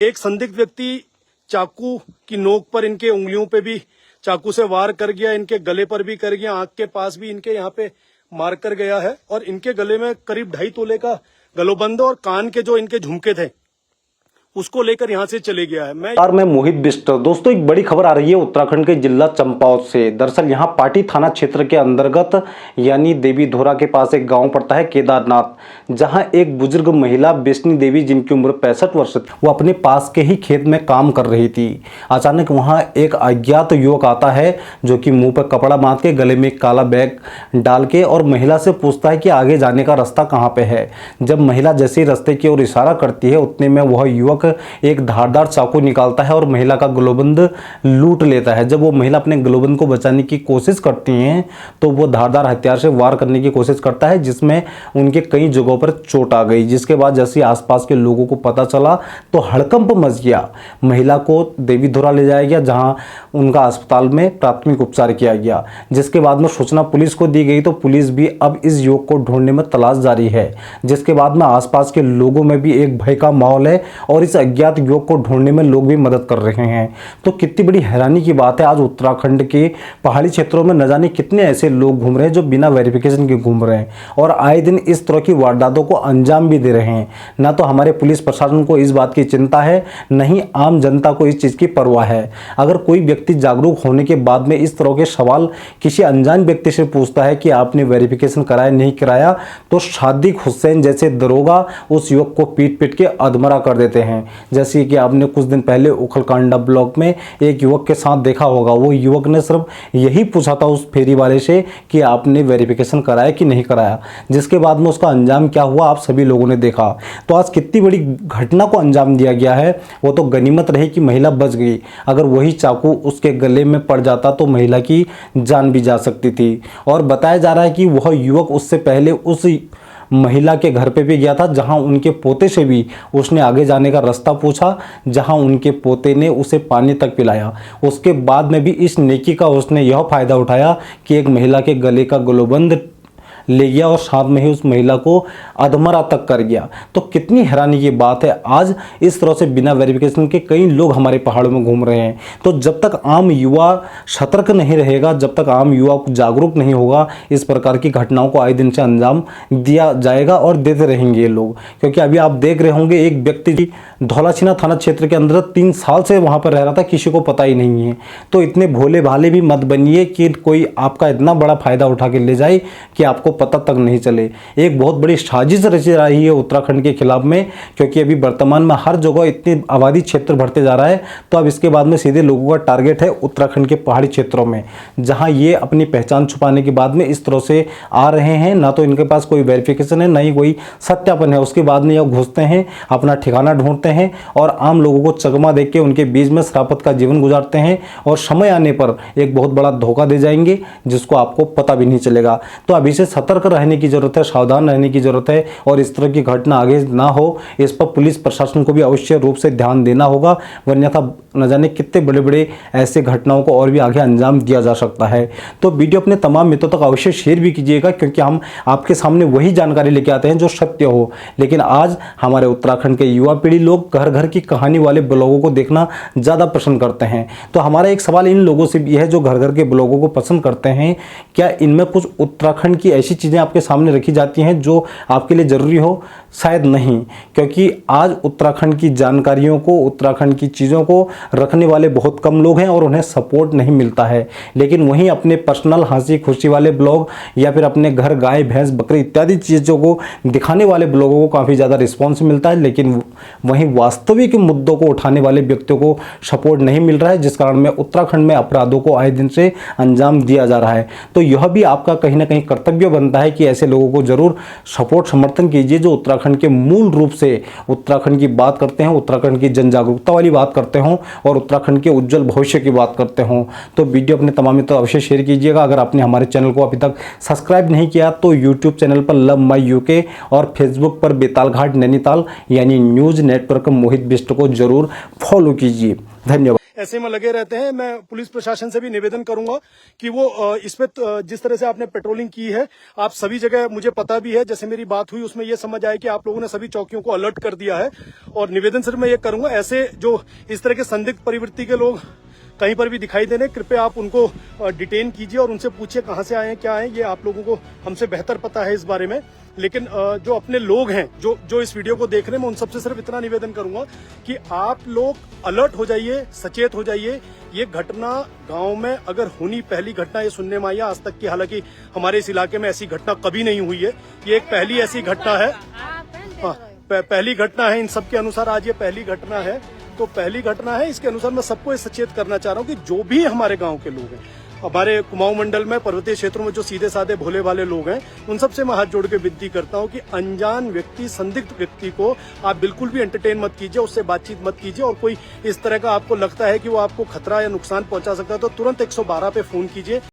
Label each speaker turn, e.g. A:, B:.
A: एक संदिग्ध व्यक्ति चाकू की नोक पर इनके उंगलियों पे भी चाकू से वार कर गया, इनके गले पर भी कर गया, आंख के पास भी इनके यहाँ पे मार कर गया है और इनके गले में करीब 2.5 तोले का गलोबंद और कान के जो इनके झुमके थे उसको लेकर यहां से चले गया है।
B: मैं मोहित बिष्ट। दोस्तों, एक बड़ी खबर आ रही है उत्तराखंड के जिला चंपावत से। दरअसल यहां पाटी थाना क्षेत्र के अंतर्गत यानी देवी धोरा के पास एक गांव पड़ता है केदारनाथ, जहां एक बुजुर्ग महिला वैष्णवी देवी जिनकी उम्र 65 वर्ष थी, वो अपने पास के ही खेत में काम कर रही थी। अचानक वहां एक अज्ञात युवक आता है जो कि मुंह पर कपड़ा बांध के गले में काला बैग डाल के और महिला से पूछता है कि आगे जाने का रास्ता कहाँ पे है। जब महिला जैसे ही रास्ते की ओर इशारा करती है उतने में वह युवक एक धारदार चाकू निकालता है और महिला का गलोबंद लूट लेता है। जब वो महिला अपने गलोबंद को बचाने की कोशिश करती हैं तो वो धारदार हथियार से वार करने की कोशिश करता है, जिसमें उनके कई जगहों पर चोट आ गई। जिसके बाद जैसे आसपास के लोगों को पता चला तो हड़कंप मच गया। महिला को देवी धोरा ले जाया गया, जहां उनका अस्पताल में प्राथमिक उपचार किया गया। जिसके बाद में सूचना पुलिस को दी गई तो पुलिस भी अब इस युवक को ढूंढने में तलाश जारी है। जिसके बाद में आसपास के लोगों में भी एक भय का माहौल है और इस अज्ञात युवक को ढूंढने में लोग भी मदद कर रहे हैं। तो कितनी बड़ी हैरानी की बात है, आज उत्तराखंड के पहाड़ी क्षेत्रों में न जाने कितने ऐसे लोग घूम रहे हैं जो बिना वेरिफिकेशन के घूम रहे हैं और आए दिन इस तरह की वारदातों को अंजाम भी दे रहे हैं। ना तो हमारे पुलिस प्रशासन को इस बात की चिंता है, न ही आम जनता को इस चीज की परवाह है। अगर कोई व्यक्ति जागरूक होने के बाद में इस तरह के सवाल किसी अनजान व्यक्ति से पूछता है कि आपने वेरिफिकेशन कराया नहीं कराया, तो सादिक हुसैन जैसे दरोगा उस युवक को पीट पीट के अधमरा कर देते हैं। जैसे कि आपने कुछ दिन पहले उखलकांडा ब्लॉक में एक युवक के साथ देखा होगा। वो युवक ने सिर्फ यही पूछा था उस फेरी वाले से कि आपने वेरिफिकेशन कराया कि नहीं कराया, जिसके बाद में उसका अंजाम क्या हुआ आप सभी लोगों ने देखा। तो आज कितनी बड़ी घटना को अंजाम दिया गया है। वो तो गनीमत रही कि महिला बच गई, अगर वही चाकू उसके गले में पड़ जाता तो महिला की जान भी जा सकती थी। और बताया जा रहा है कि वह युवक उससे पहले उस महिला के घर पे भी गया था, जहां उनके पोते से भी उसने आगे जाने का रास्ता पूछा, जहां उनके पोते ने उसे पानी तक पिलाया। उसके बाद में भी इस नेकी का उसने यह फायदा उठाया कि एक महिला के गले का गलोबंद ले गया और साथ में ही उस महिला को अधमरा तक कर गया। तो कितनी हैरानी की बात है, आज इस तरह से बिना वेरिफिकेशन के कई लोग हमारे पहाड़ों में घूम रहे हैं। तो जब तक आम युवा सतर्क नहीं रहेगा, जब तक आम युवा जागरूक नहीं होगा, इस प्रकार की घटनाओं को आए दिन से अंजाम दिया जाएगा और देते रहेंगे ये लोग। क्योंकि अभी आप देख रहे होंगे एक व्यक्ति धौलाछीना थाना क्षेत्र के अंदर 3 साल से वहां पर रह रहा था, किसी को पता ही नहीं है। तो इतने भोले भाले भी मत बनिए कि कोई आपका इतना बड़ा फायदा उठा के ले जाए कि आपको पता तक नहीं चले। एक बहुत बड़ी साजिश रची रही है उत्तराखंड के खिलाफ में, क्योंकि अभी वर्तमान में हर जगह इतनी आबादी क्षेत्र बढ़ते जा रहा है। तो अब इसके बाद में सीधे लोगों का टारगेट है उत्तराखंड के पहाड़ी क्षेत्रों में, जहां ये अपनी पहचान छुपाने के बाद में इस तरह से आ रहे हैं। ना तो इनके पास कोई वेरिफिकेशन है, ना ही कोई सत्यापन है। उसके बाद में यह घुसते हैं, अपना ठिकाना ढूंढते हैं और आम लोगों को चकमा देके उनके बीच में शराफत का जीवन गुजारते हैं और समय आने पर एक बहुत बड़ा धोखा दे जाएंगे जिसको आपको पता भी नहीं चलेगा। तो अभी से सतर्क रहने की जरूरत है, सावधान रहने की जरूरत है और इस तरह की घटना आगे ना हो, इस पर पुलिस प्रशासन को भी अवश्य रूप से ध्यान देना होगा। वरना न जाने कितने बड़े बड़े ऐसे घटनाओं को और भी आगे अंजाम दिया जा सकता है। तो वीडियो अपने तमाम मित्रों तक अवश्य शेयर भी कीजिएगा, क्योंकि हम आपके सामने वही जानकारी लेके आते हैं जो सत्य हो। लेकिन आज हमारे उत्तराखंड के युवा पीढ़ी लोग घर घर की कहानी वाले ब्लॉगों को देखना ज़्यादा पसंद करते हैं। तो हमारा एक सवाल इन लोगों से भी है जो घर घर के ब्लॉगों को पसंद करते हैं, क्या इनमें कुछ उत्तराखंड की ऐसी चीज़ें आपके सामने रखी जाती हैं जो आपके लिए ज़रूरी हो? शायद नहीं, क्योंकि आज उत्तराखंड की जानकारियों को, उत्तराखंड की चीज़ों को रखने वाले बहुत कम लोग हैं और उन्हें सपोर्ट नहीं मिलता है। लेकिन वहीं अपने पर्सनल हंसी खुशी वाले ब्लॉग या फिर अपने घर गाय भैंस बकरी इत्यादि चीज़ों को दिखाने वाले ब्लॉगों को काफ़ी ज़्यादा रिस्पॉन्स मिलता है। लेकिन वहीं वास्तविक मुद्दों को उठाने वाले व्यक्तियों को सपोर्ट नहीं मिल रहा है, जिस कारण में उत्तराखंड में अपराधों को आए दिन से अंजाम दिया जा रहा है। तो यह भी आपका कहीं ना कहीं कर्तव्य बनता है कि ऐसे लोगों को जरूर सपोर्ट समर्थन कीजिए जो उत्तराखंड के मूल रूप से उत्तराखंड की बात करते हैं, उत्तराखंड की जन जागरूकता वाली बात करते हों और उत्तराखंड के उज्जवल भविष्य की बात करते हों। तो वीडियो अपने तमाम मित्रों अवश्य शेयर कीजिएगा। अगर आपने हमारे चैनल को अभी तक सब्सक्राइब नहीं किया तो यूट्यूब चैनल पर लव माई यूके और फेसबुक पर बेतालघाट नैनीताल यानी न्यूज नेटवर्क मोहित बिष्ट को जरूर फॉलो कीजिए। धन्यवाद।
A: ऐसे में लगे रहते हैं। मैं पुलिस प्रशासन से भी निवेदन करूंगा कि वो इस पे जिस तरह से आपने पेट्रोलिंग की है, आप सभी जगह, मुझे पता भी है, जैसे मेरी बात हुई उसमें ये समझ आया कि आप लोगों ने सभी चौकियों को अलर्ट कर दिया है। और निवेदन सिर्फ मैं ये करूंगा, ऐसे जो इस तरह के संदिग्ध प्रवृत्ति के लोग कहीं पर भी दिखाई दे रहे, कृपया आप उनको डिटेन कीजिए और उनसे पूछिए कहां से आए हैं, क्या है। ये आप लोगों को हमसे बेहतर पता है इस बारे में। लेकिन जो अपने लोग हैं जो इस वीडियो को देख रहे हैं, मैं उन सबसे सिर्फ इतना निवेदन करूंगा कि आप लोग अलर्ट हो जाइए, सचेत हो जाइए। ये घटना गांव में अगर होनी पहली घटना ये सुनने में आई है आज तक की, हालांकि हमारे इस इलाके में ऐसी घटना कभी नहीं हुई है। ये एक पहली ऐसी घटना है, पहली घटना है इन सबके अनुसार, आज ये पहली घटना है। तो पहली घटना है, इसके अनुसार मैं सबको सचेत करना चाह रहा हूँ कि जो भी हमारे गांव के लोग हैं, हमारे कुमाऊं मंडल में पर्वतीय क्षेत्रों में जो सीधे साधे भोले वाले लोग हैं, उन सबसे मैं हाथ जोड़ के विनती करता हूं कि अनजान व्यक्ति, संदिग्ध व्यक्ति को आप बिल्कुल भी एंटरटेन मत कीजिए, उससे बातचीत मत कीजिए। और कोई इस तरह का आपको लगता है कि वो आपको खतरा या नुकसान पहुंचा सकता है तो तुरंत 112 पे फोन कीजिए।